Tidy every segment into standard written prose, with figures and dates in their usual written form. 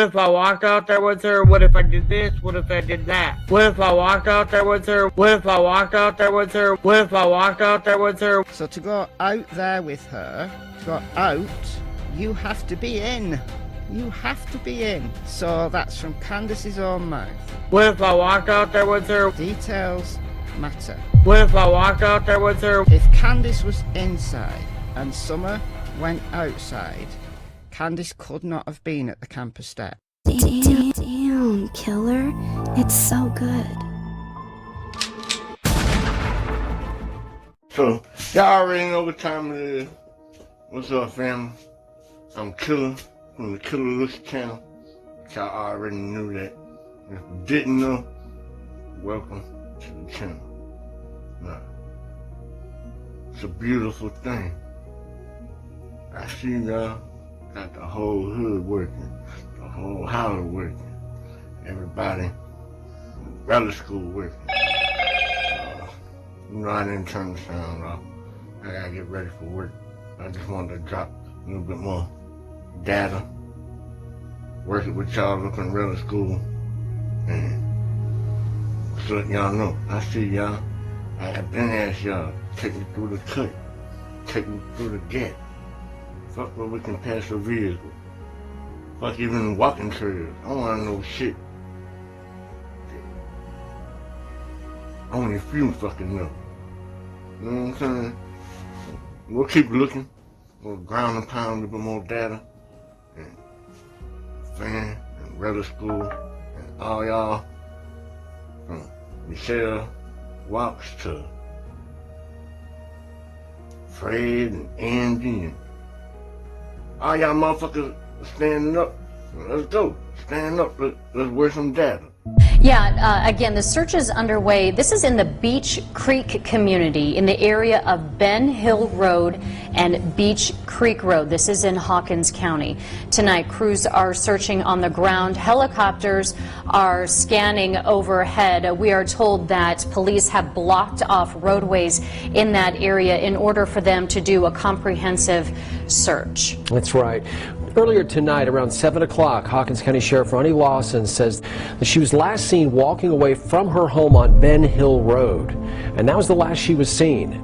if I walked out there with her? What if I did this? What if I did that? What if I walked out there with her? What if I walked out there with her? What if I walked out there with her? So to go out there with her, to go out, you have to be in. You have to be in. So that's from Candace's own mouth. What if I walked out there with her? Details matter. What if I walked out there with her? If Candace was inside and Summer went outside, Candace could not have been at the campus step. Damn, killer. It's so good. So, y'all already know what time it is. What's up, family? I'm Killer from the Killer Logik channel. Y'all already knew that. If you didn't know, welcome to the channel. Now, it's a beautiful thing. I see y'all got the whole hood working, the whole house working, everybody in relic school working. You know, I didn't turn the sound off. I gotta get ready for work. I just wanted to drop a little bit more data, working with y'all up in relic school, and so let y'all know, I see y'all. I've been asked y'all, take me through the cut, take me through the gap. Fuck where we can pass a vehicle. Fuck even walking trails. I don't wanna know shit. Only a few fucking know. You know what I'm saying? We'll keep looking. We'll ground and pound a little bit more data. And fan and relic school and all y'all from Michelle Walks to Fred and Andy and all y'all motherfuckers standing up. Let's go. Stand up. Let's work some data. Yeah, again, the search is underway. This is in the Beach Creek community in the area of Ben Hill Road and Beach Creek Road. This is in Hawkins County. Tonight, crews are searching on the ground. Helicopters are scanning overhead. We are told that police have blocked off roadways in that area in order for them to do a comprehensive search. That's right. Earlier tonight, around 7 o'clock, Hawkins County Sheriff Ronnie Lawson says that she was last seen walking away from her home on Ben Hill Road, and that was the last she was seen.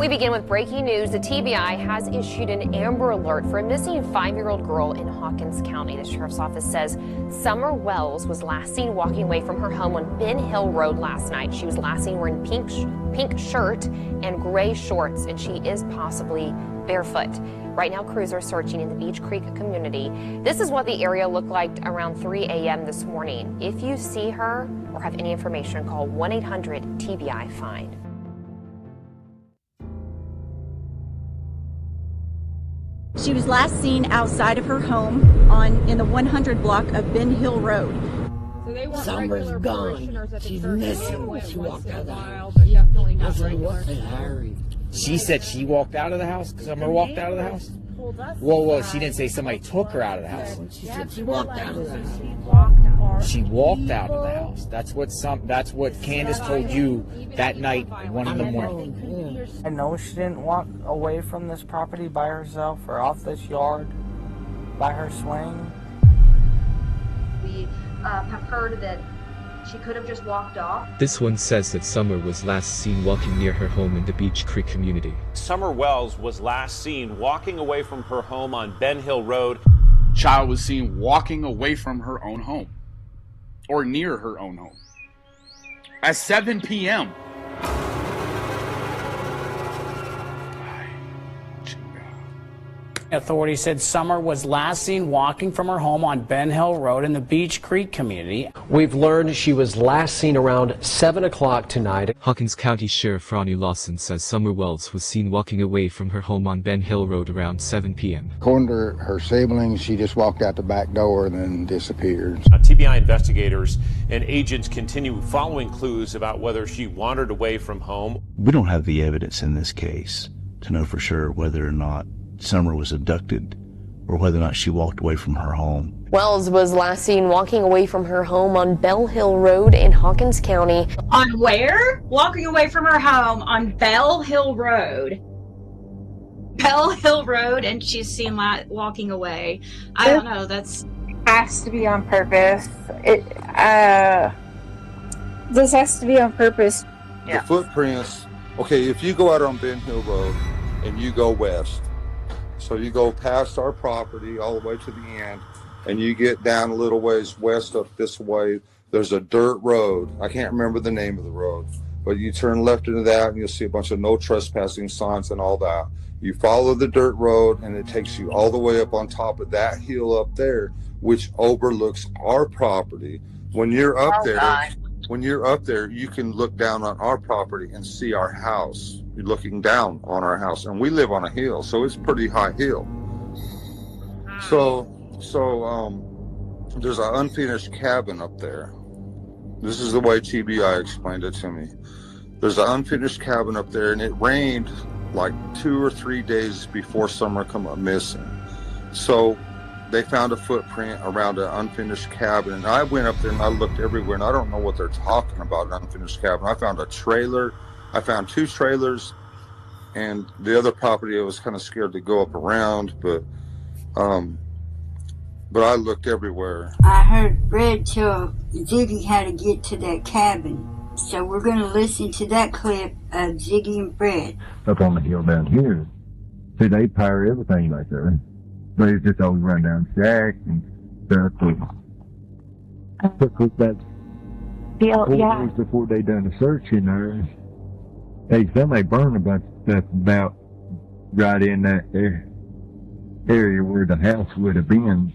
We begin with breaking news. The TBI has issued an Amber Alert for a missing 5-year-old girl in Hawkins County. The sheriff's office says Summer Wells was last seen walking away from her home on Ben Hill Road last night. She was last seen wearing pink shirt and gray shorts, and she is possibly barefoot. Right now, crews are searching in the Beach Creek community. This is what the area looked like around 3 a.m. this morning. If you see her or have any information, call 1-800-TBI-FIND. She was last seen outside of her home in the 100 block of Ben Hill Road. So they weren't Summer's gone. She's missing. She walked out of the house. I was like, what the Harry? She said she walked out of the house? Summer walked out of the house? Whoa, she didn't say somebody took her out of the house. She said she walked out of the house. She walked out of the house. That's what Candace told you that night at 1 in the morning. I know she didn't walk away from this property by herself or off this yard by her swing. We have heard that she could have just walked off. This one says that Summer was last seen walking near her home in the Beach Creek community. Summer Wells was last seen walking away from her home on Ben Hill Road. Child was seen walking away from her own home, or near her own home, at 7 p.m. Authorities said Summer was last seen walking from her home on Ben Hill Road in the Beach Creek community. We've learned she was last seen around 7 o'clock tonight. Hawkins County Sheriff Ronnie Lawson says Summer Wells was seen walking away from her home on Ben Hill Road around 7 p.m. According to her siblings, she just walked out the back door and then disappeared. TBI investigators and agents continue following clues about whether she wandered away from home. We don't have the evidence in this case to know for sure whether or not Summer was abducted or whether or not she walked away from her home. Wells was last seen walking away from her home on Bell Hill Road in Hawkins County. On where? Walking away from her home on Bell Hill Road. Bell Hill Road, and she's seen walking away. I don't know, that's... has to be on purpose. This has to be on purpose. The footprints, okay, if you go out on Ben Hill Road and you go west, so you go past our property all the way to the end, and you get down a little ways west up this way, there's a dirt road. I can't remember the name of the road, but you turn left into that and you'll see a bunch of no trespassing signs and all that. You follow the dirt road and it takes you all the way up on top of that hill up there, which overlooks our property. When you're up there, you can look down on our property and see our house. You're looking down on our house, and we live on a hill, so it's a pretty high hill. So there's an unfinished cabin up there. This is the way TBI explained it to me. There's an unfinished cabin up there, and it rained like 2 or 3 days before Summer come up missing. So they found a footprint around an unfinished cabin, and I went up there and I looked everywhere, and I don't know what they're talking about, an unfinished cabin. I found a trailer. I found 2 trailers, and the other property I was kind of scared to go up around, but I looked everywhere. I heard Brad tell Ziggy how to get to that cabin, so we're going to listen to that clip of Ziggy and Brad. Up on the hill down here, see, they power everything right there. They just always run down shacks and stuff. Took that 4 days before they done the search in there. Somebody burned a bunch of stuff about right in that area where the house would have been.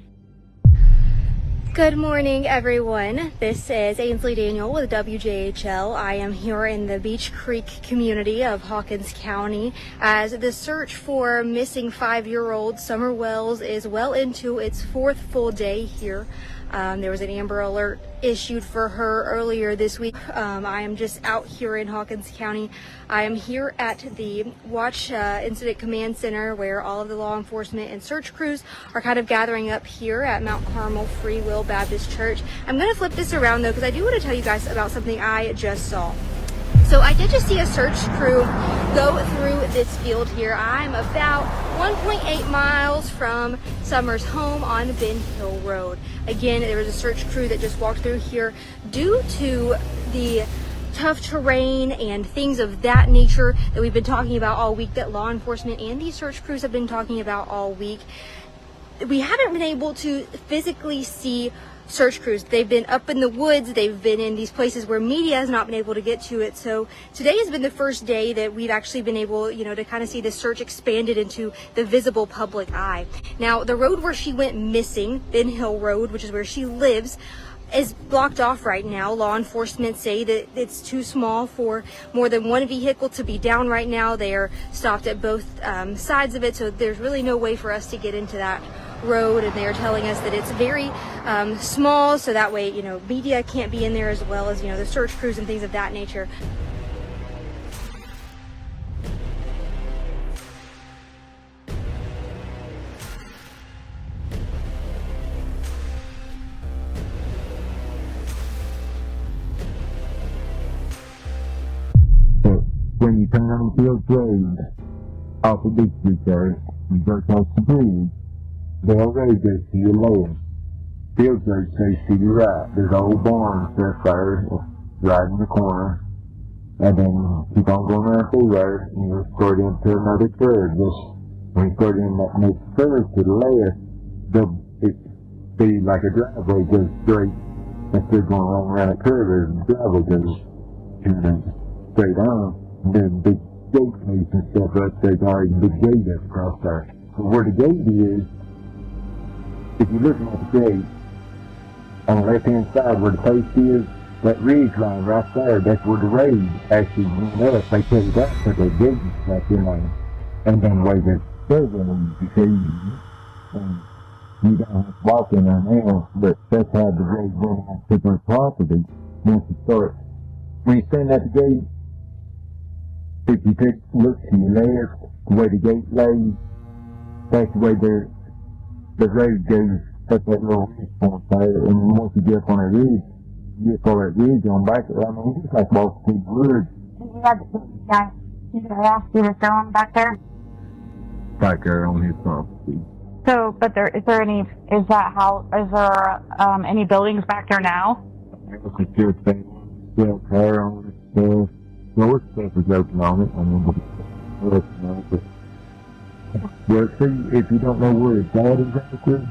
Good morning, everyone. This is Ainsley Daniel with WJHL. I am here in the Beach Creek community of Hawkins County as the search for missing 5-year-old Summer Wells is well into its 4th full day here. There was an Amber Alert issued for her earlier this week. I am just out here in Hawkins County. I am here at the Watch Incident Command Center where all of the law enforcement and search crews are kind of gathering up here at Mount Carmel Free Will Baptist Church. I'm going to flip this around though because I do want to tell you guys about something I just saw. So I did just see a search crew go through this field here. I'm about 1.8 miles from Summer's home on Ben Hill Road. Again, there was a search crew that just walked through here due to the tough terrain and things of that nature that we've been talking about all week, that law enforcement and these search crews have been talking about all week. We haven't been able to physically see search crews. They've been up in the woods, they've been in these places where media has not been able to get to it. So today has been the first day that we've actually been able, to kind of see the search expanded into the visible public eye. Now, the road where she went missing, Ben Hill Road, which is where she lives, is blocked off right now. Law enforcement say that it's too small for more than one vehicle to be down right now. They are stopped at both sides of it, so there's really no way for us to get into that road, and they are telling us that it's very small, so that way media can't be in there, as well as the search crews and things of that nature. When you turn on Fields Road off of Beach Street there, you go across the bridge, Bell Road goes to your left. Fields Road goes to your right. There's an old barn stuff there, right in the corner. And then keep on going around through there, and you'll start into another curve. When you start in that next curve to the left, it'll be like a driveway goes straight. Instead of going around that curve, the driveway goes straight on. And then big gate meets and stuff up there, already big gate up across there. So where the gate is, if you're looking at the gate, on the left-hand side where the post is, that ridge line right there, that's where the road actually went up. They put it up for the gate back in there. And then the way the survey you see, and you don't have to walk in there now, but that's how the road went on particular property. When you stand at the gate, if you look to your left, the way the gate lays, that's the way the road goes up that little ridge point there, and once you get up on that ridge, you get for that ridge on back, it's just like walking through the woods. Did you have the guy, ask you to throw him back there? Back there on his property. So, but is there any buildings back there now? Yeah, car on it, stuff. Door stuff is open on it. I mean, well, see, if you don't know where it's at exactly,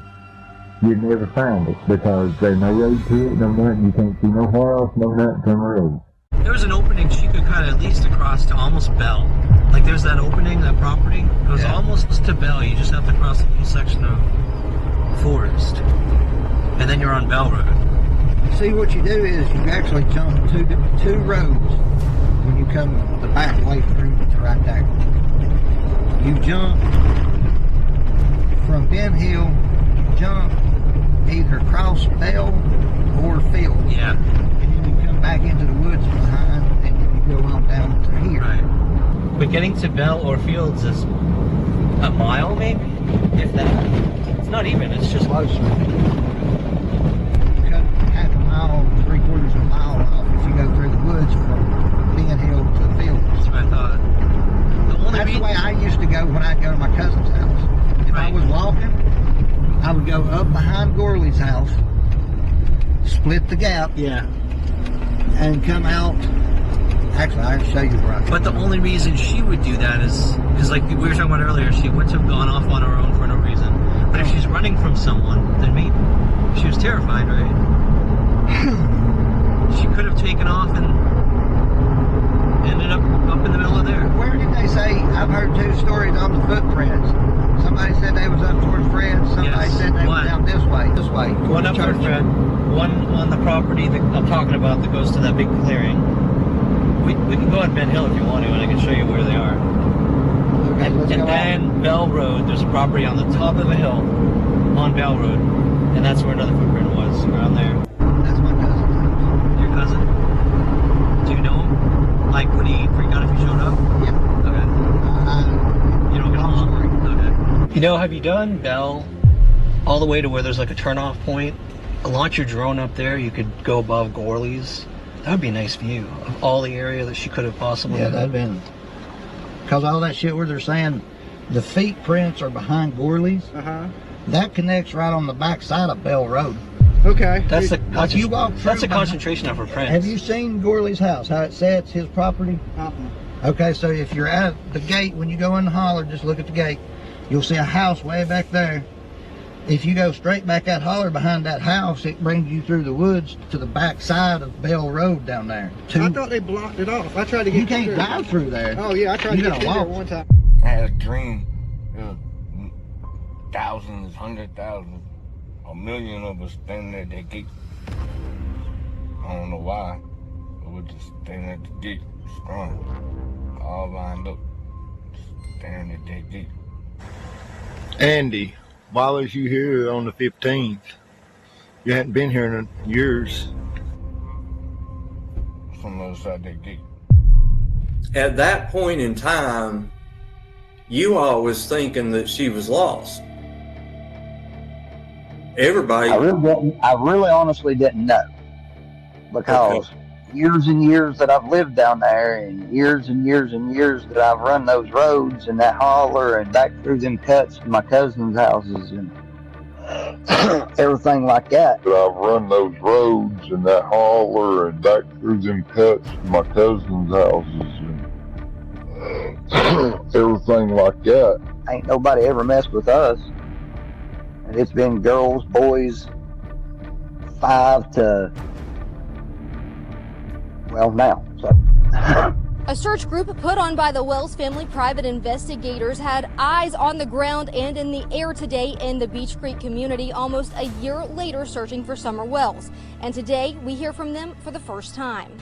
you'd never find it because there's no road to it, no nothing. You can't see no house, no nothing from the road. There was an opening she could kind of at least across to almost Bell. Like there's that opening, that property. It was almost to Bell. You just have to cross a little section of forest. And then you're on Bell Road. See, what you do is you actually jump two roads when you come the back way through. It's right there. You jump from Ben Hill, you jump either across Bell or Field. Yeah. And then you come back into the woods behind, and then you go on down to here. Right. But getting to Bell or Fields is a mile, maybe? If that. It's not even, it's just closer. Half a mile, 3/4 of a mile off if you go through the woods from Ben Hill to Field. That's what I thought. That's the way I used to go when I'd go to my cousin's house. If I was walking, I would go up behind Gorley's house, split the gap, and come out. Actually, I'll show you where I come. But the only reason she would do that is because, like we were talking about earlier, she wouldn't have gone off on her own for no reason. But if she's running from someone, then maybe she was terrified, right? She could have taken off and ended up in the middle of there. Where did they say? I've heard two stories on the footprints. Somebody said they was up towards Fred's. Somebody said they was down this way. This way. One up towards Fred. One on the property that I'm talking about that goes to that big clearing. We can go on Ben Hill if you want to, and I can show you where they are. Okay, let's go and then Bell Road, there's a property on the top of a hill on Bell Road, and that's where another footprint was, around there. That's my cousin's house. Your cousin? Do you know him? Like, would he freak out if you showed up? Yeah. Okay. You don't get along? Okay. You know, have you done Bell all the way to where there's like a turnoff point? Launch your drone up there, you could go above Gorley's. That would be a nice view of all the area that she could have possibly Yeah, that'd been... Because all that shit where they're saying the feet prints are behind Gorley's, that connects right on the back side of Bell Road. Okay. That's a you walk through that's a concentration of her prints. Have you seen Gorley's house, how it sets, his property? Okay, so if you're at the gate, when you go in the holler, just look at the gate. You'll see a house way back there. If you go straight back that holler behind that house, it brings you through the woods to the back side of Bell Road down there. I thought they blocked it off. I tried to get You can't drive through there. Oh, yeah, I tried to get through there one time. I had a dream. There was thousands, 100,000, a million of us standing at that gate. I don't know why, but we're just standing at the gate, strong, all lined up, staring at that gate. Andy, why was you here on the 15th? You hadn't been here in years. From the other side of that gate. At that point in time, you all was thinking that she was lost. Everybody. I really honestly didn't know, because years and years that I've lived down there, and years that I've run those roads and that holler and back through them cuts to my cousin's houses and everything like that. I've run those roads and that holler and back through them cuts to my cousin's houses and everything like that. Ain't nobody ever messed with us. And it's been girls, boys, 5 to, well, now. So. A search group put on by the Wells family private investigators had eyes on the ground and in the air today in the Beech Creek community almost a year later searching for Summer Wells. And today we hear from them for the first time.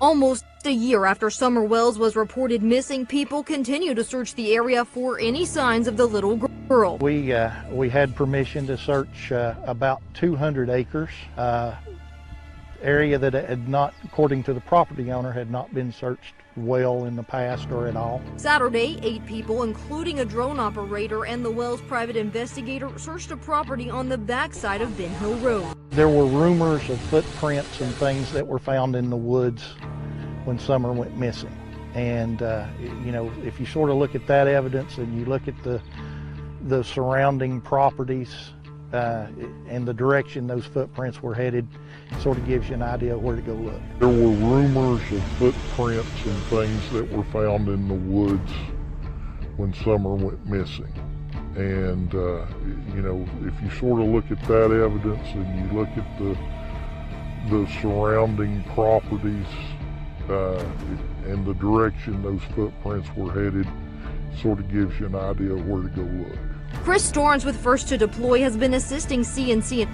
Almost a year after Summer Wells was reported missing, people continue to search the area for any signs of the little girl. We had permission to search about 200 acres. Area that had not, according to the property owner, had not been searched well in the past or at all. Saturday, 8 people, including a drone operator and the Wells private investigator, searched a property on the backside of Ben Hill Road. There were rumors of footprints and things that were found in the woods when Summer went missing. And, you know, if you sort of look at that evidence and you look at the the surrounding properties and the direction those footprints were headed sort of gives you an idea of where to go look. There were rumors of footprints and things that were found in the woods when Summer went missing. And, you know, if you sort of look at that evidence and you look at the surrounding properties and the direction those footprints were headed, sort of gives you an idea of where to go look. Chris Storms with First to Deploy has been assisting CNC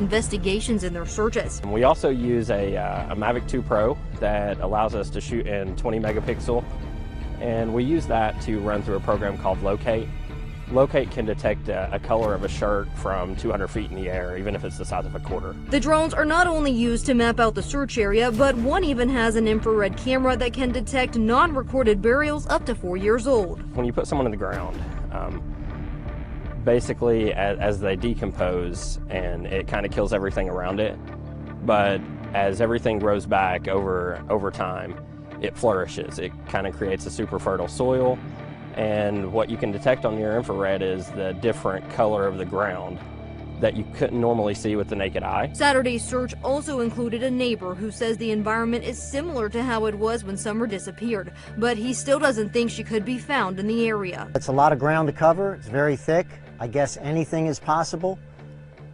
investigations in their searches. We also use a Mavic 2 Pro that allows us to shoot in 20 megapixel, and we use that to run through a program called Locate. Locate can detect a color of a shirt from 200 feet in the air, even if it's the size of a quarter. The drones are not only used to map out the search area, but one even has an infrared camera that can detect non-recorded burials up to 4 years old. When you put someone in the ground, basically as they decompose, and it kind of kills everything around it, but as everything grows back over time, it flourishes. It kind of creates a super fertile soil. And what you can detect on your infrared is the different color of the ground that you couldn't normally see with the naked eye. Saturday's search also included a neighbor who says the environment is similar to how it was when Summer disappeared, but he still doesn't think she could be found in the area. It's a lot of ground to cover. It's very thick. I guess anything is possible.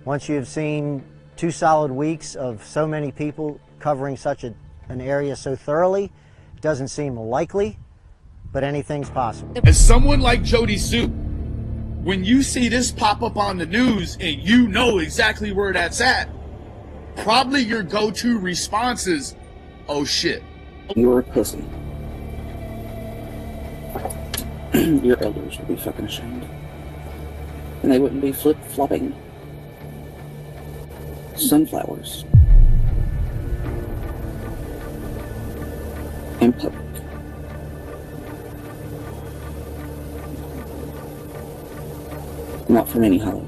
Once you've seen 2 solid weeks of so many people covering such an area so thoroughly, it doesn't seem likely. But anything's possible. As someone like Jody Sue, when you see this pop up on the news and you know exactly where that's at, probably your go-to response is, oh shit. You're a pussy. Your elders would be fucking ashamed. And they wouldn't be flip-flopping sunflowers in public. Not from any hollow.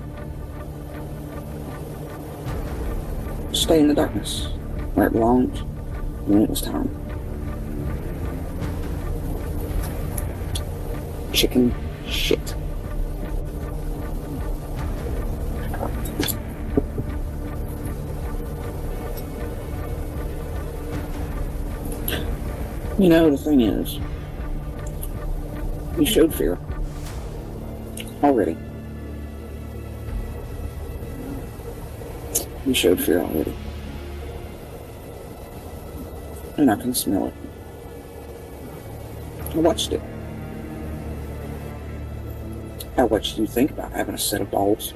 Stay in the darkness, where it belonged, when it was time. Chicken shit. You know, the thing is, you showed fear already. You showed fear already. And I can smell it. I watched it. I watched you think about having a set of balls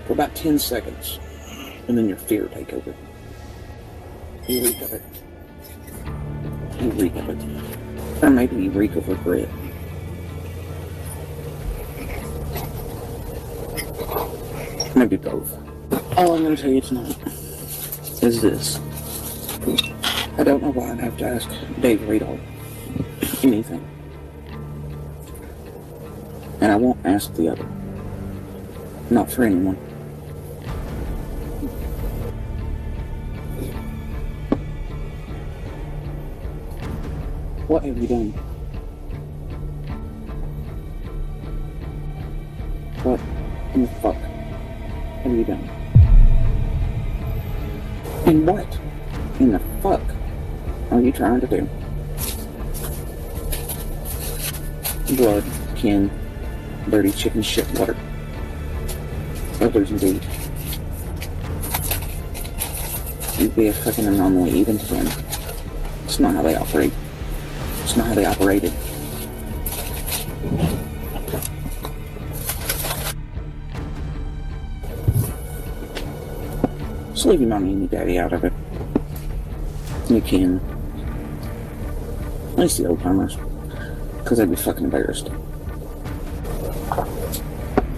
for about 10 seconds, and then your fear take over. You reek of it. You reek of it. Or maybe you reek of regret. Maybe both. All I'm going to tell you tonight is this. I don't know why I'd have to ask Dave Radall anything. And I won't ask the other. Not for anyone. What have you done? What in the fuck have you done? And what in the fuck are you trying to do? Blood, kin, dirty chicken shit water. Others indeed. You'd be a fucking anomaly even to them. It's not how they operate. It's not how they operated. Just leave your mommy and your daddy out of it. You can. At least the old timers. Because they'd be fucking embarrassed.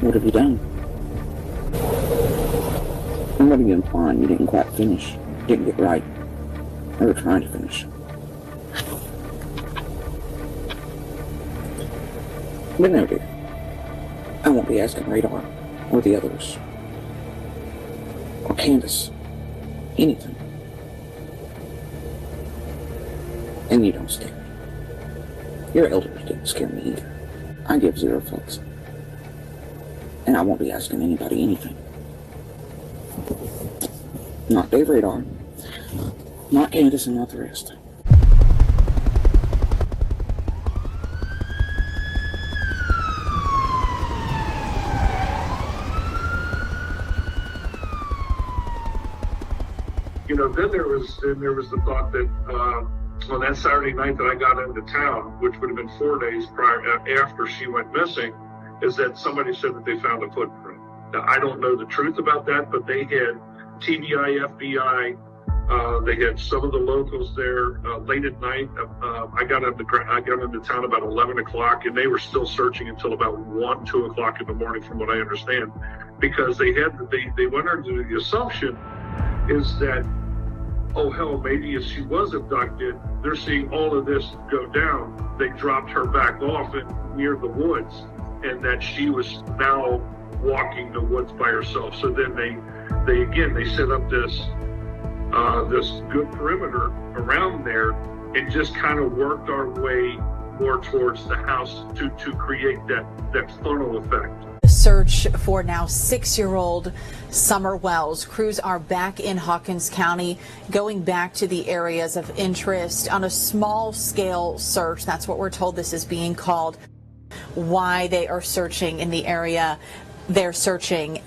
What have you done? And what are you implying? You didn't quite finish. Didn't get right. Or were trying to finish. But no, dear. I won't be asking Radar or the others. Or Candace. Anything. And you don't scare me. Your elders didn't scare me either. I give zero fucks. And I won't be asking anybody anything. Not Dave Radar, not Candace, and not the rest. You know, then there was the thought that on that Saturday night that I got into town, which would have been 4 days after she went missing, is that somebody said that they found a footprint. Now, I don't know the truth about that, but they had TBI, FBI, they had some of the locals there late at night. I got into town about 11 o'clock, and they were still searching until about 1, 2 o'clock in the morning, from what I understand, because they went under the assumption is that, oh hell, maybe if she was abducted, they're seeing all of this go down. They dropped her back off near the woods, and that she was now walking the woods by herself. So then they set up this good perimeter around there and just kind of worked our way more towards the house to create that funnel effect. Search for now 6-year-old Summer Wells. Crews are back in Hawkins County, going back to the areas of interest on a small scale search. That's what we're told this is being called. Why they are searching in the area. They're searching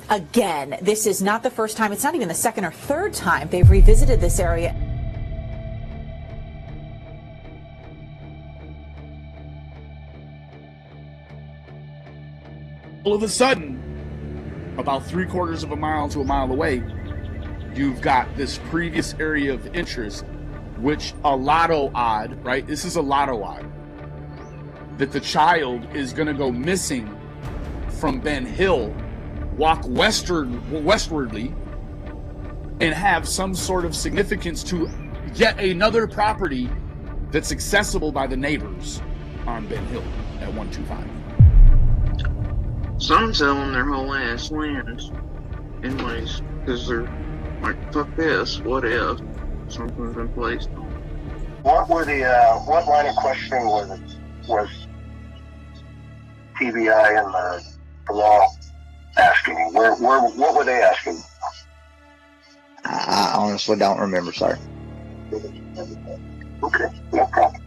again. This is not the first time. It's not even the second or third time they've revisited this area. All of a sudden, about 3/4 of a mile to a mile away, you've got this previous area of interest, which a lotto odd, right? This is a lotto odd, that the child is going to go missing from Ben Hill, walk westwardly, and have some sort of significance to yet another property that's accessible by the neighbors on Ben Hill at 125. Some selling their whole ass lands anyways, because they're like, fuck this, what if something's been placed on. What were the, what line of questioning was TBI and the law asking? What were they asking? I honestly don't remember, sir. Okay, no problem.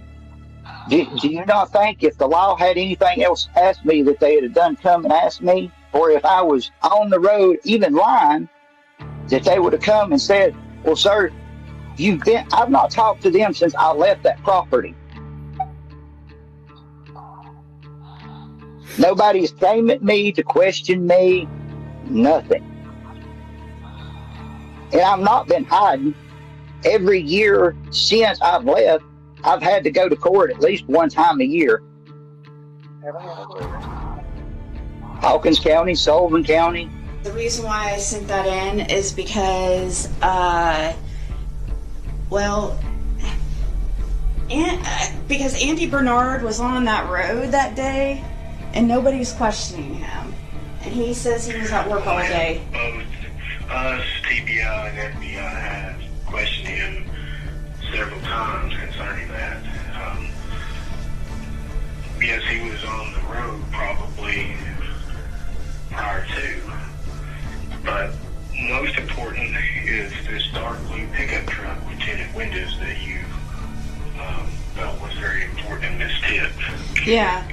Do you not think if the law had anything else asked me that they'd have done come and asked me? Or if I was on the road, even lying, that they would have come and said, well, sir, I've not talked to them since I left that property. Nobody's came at me to question me, nothing. And I've not been hiding. Every year since I've left, I've had to go to court at least one time a year. Hawkins County, Sullivan County. The reason why I sent that in is because, because Andy Bernard was on that road that day and nobody's questioning him. And he says he was at work all day. Both us, TBI, and FBI have questioned him several times concerning that. Yes, he was on the road probably prior to, but most important is this dark blue pickup truck with tinted windows that you felt was very important in this tip. Yeah.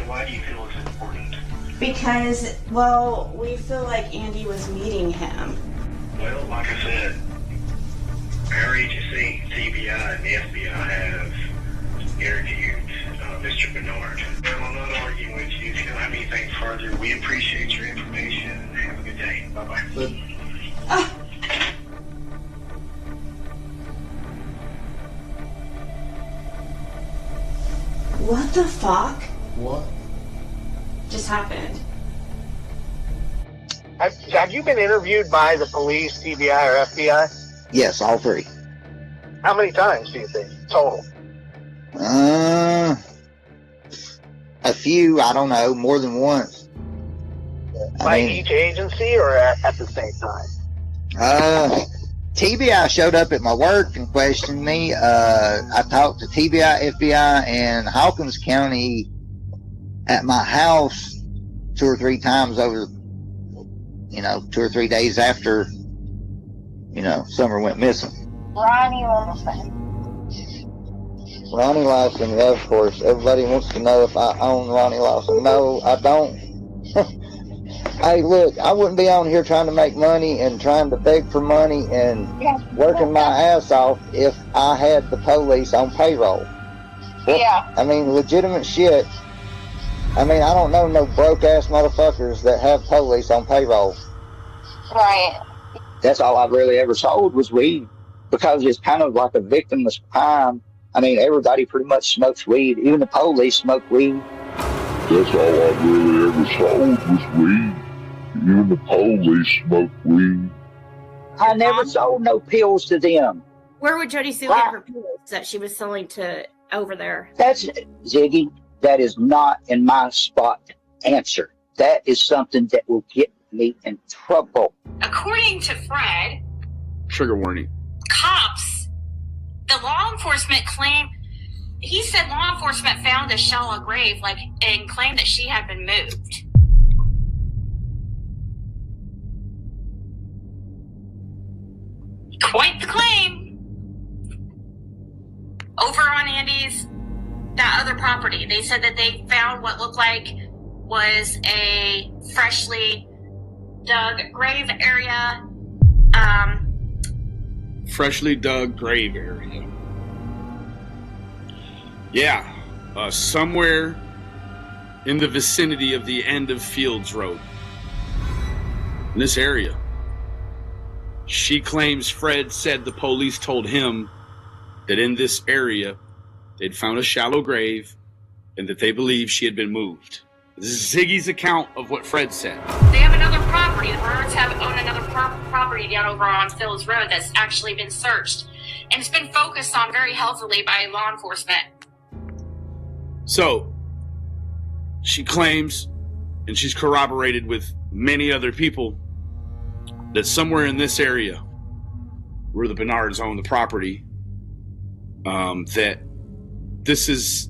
Why do you feel it's important? Because, well, we feel like Andy was meeting him. Well, like I said, our agency, TBI, and the FBI have interviewed Mr. Bernard. Well, I'm not arguing with you. If you don't have anything further, we appreciate your information and have a good day. Bye-bye. What the fuck? What? Just happened. Have you been interviewed by the police, TBI, or FBI? Yes, all three. How many times do you think total? A few, I don't know, more than once. By each agency or at the same time? TBI showed up at my work and questioned me. I talked to TBI, FBI, and Hawkins County at my house 2 or 3 times over, 2 or 3 days after, Summer went missing. Ronnie Lawson. Ronnie Lawson, yeah, of course. Everybody wants to know if I own Ronnie Lawson. No, I don't. Hey, look, I wouldn't be on here trying to make money and trying to beg for money and working my ass off if I had the police on payroll. Yeah. I mean, legitimate shit. I mean, I don't know no broke-ass motherfuckers that have police on payroll. Right. That's all I've really ever sold was weed, because it's kind of like a victimless crime. I mean, everybody pretty much smokes weed. Even the police smoke weed. That's all I've really ever sold was weed. Even the police smoke weed. I never sold no pills to them. Where would Jody Sue get her pills that she was selling to over there? That's, Ziggy, that is not in my spot to answer. That is something that will get me in trouble. According to Fred, Trigger warning. cops, the law enforcement claim, he said law enforcement found a shallow grave, and claimed that she had been moved. Quite the claim. Over on that other property, they said that they found what looked like was a freshly dug grave area. Freshly dug grave area. Yeah, somewhere in the vicinity of the end of Fields Road. In this area. She claims Fred said the police told him that in this area they'd found a shallow grave and that they believe she had been moved. This is Ziggy's account of what Fred said. They have another property. The Bernards own another property down over on Fields Road that's actually been searched. And it's been focused on very heavily by law enforcement. So, she claims, and she's corroborated with many other people, that somewhere in this area where the Bernards own the property, that this is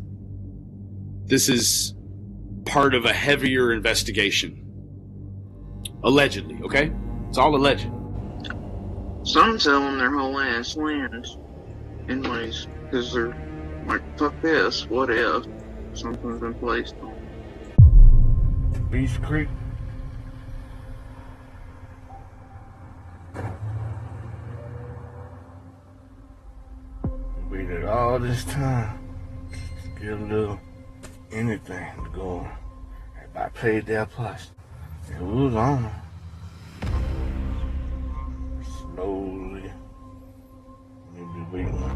part of a heavier investigation. Allegedly, okay? It's all alleged. Some tell them their whole ass lands anyways, because they're like, fuck this, what if something's been placed on Beach Creek. Waited all this time to get a little anything to go. I paid that price. It was on her. Slowly. Maybe waiting for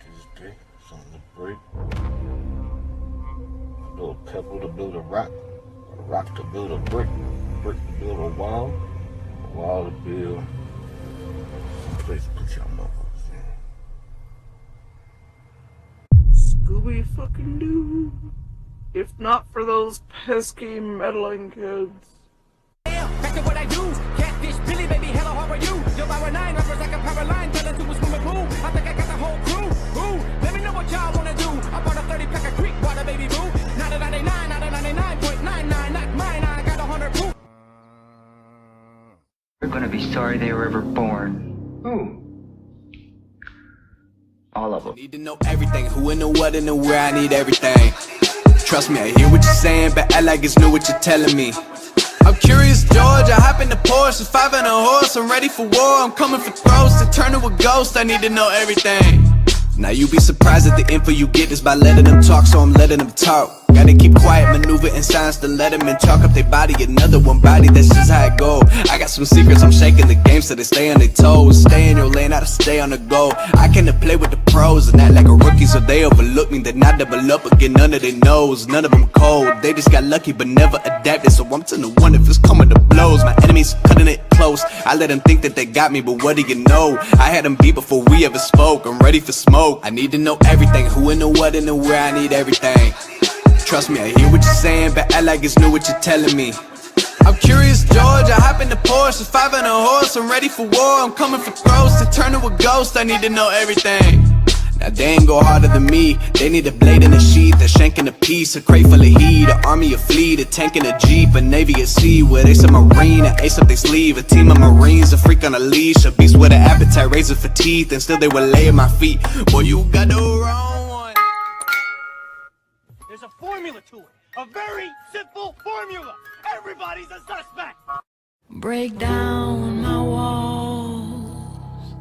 this day, something to break. A little pebble to build a rock to build a brick to build a wall to build some place to put your motherfuckers in. Scooby fucking Doo. If not for those pesky meddling kids. Back to what I do. Catfish, Billy, baby, hello, how are you? Yo, by 9 numbers like a power line, fell into a swimming pool. I think I got the whole crew. Ooh, let me know what y'all wanna do. I bought a 30 pack of Creek water, baby boo. Not a 99, not a 99.99, not mine. I got 100 proof. They're gonna be sorry they were ever born. Who? All of them. Need to know everything. Who and the what and the where. I need everything. Trust me, I hear what you're saying, but act like it's new what you're telling me. I'm curious, George. I hop in the Porsche, 5 and a horse. I'm ready for war. I'm coming for throats to turn to a ghost. I need to know everything. Now you be surprised at the info you get is by letting them talk, so I'm letting them talk. Gotta keep quiet, maneuver in silence to let them in. Chalk up their body, another one body, that's just how it go. I got some secrets, I'm shaking the game so they stay on their toes. Stay in your lane, I to stay on the go. I can play with the pros and act like a rookie, so they overlook me. They not double up or get none of their nose. None of them cold, they just got lucky but never adapted. So I'm 10 to 1 if it's coming to blows. My enemies cutting it close. I let them think that they got me, but what do you know? I had them beat before we ever spoke. I'm ready for smoke. I need to know everything, who and the what and the where. I need everything. Trust me, I hear what you're saying, but act like it's new what you're telling me. I'm curious, George. I hop in the Porsche, 5 and a horse. I'm ready for war. I'm coming for throats to turn to a ghost. I need to know everything. Now they ain't go harder than me. They need a blade and a sheath, a shank and a piece, a crate full of heat, an army, a fleet, a tank and a jeep, a navy at sea with ace, a marine, an ace up they sleeve, a team of marines, a freak on a leash, a beast with an appetite, razor for teeth, and still they will lay at my feet. Boy, you got the wrong one. There's a formula to it, a very simple formula. Everybody's a suspect. Break down my walls,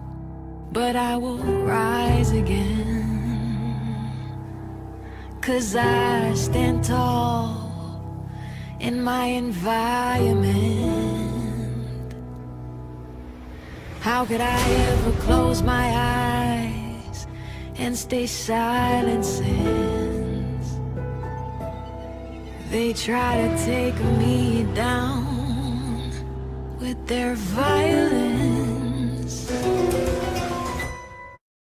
but I will rise again. 'Cause I stand tall in my environment. How could I ever close my eyes and stay silent since they try to take me down with their violence?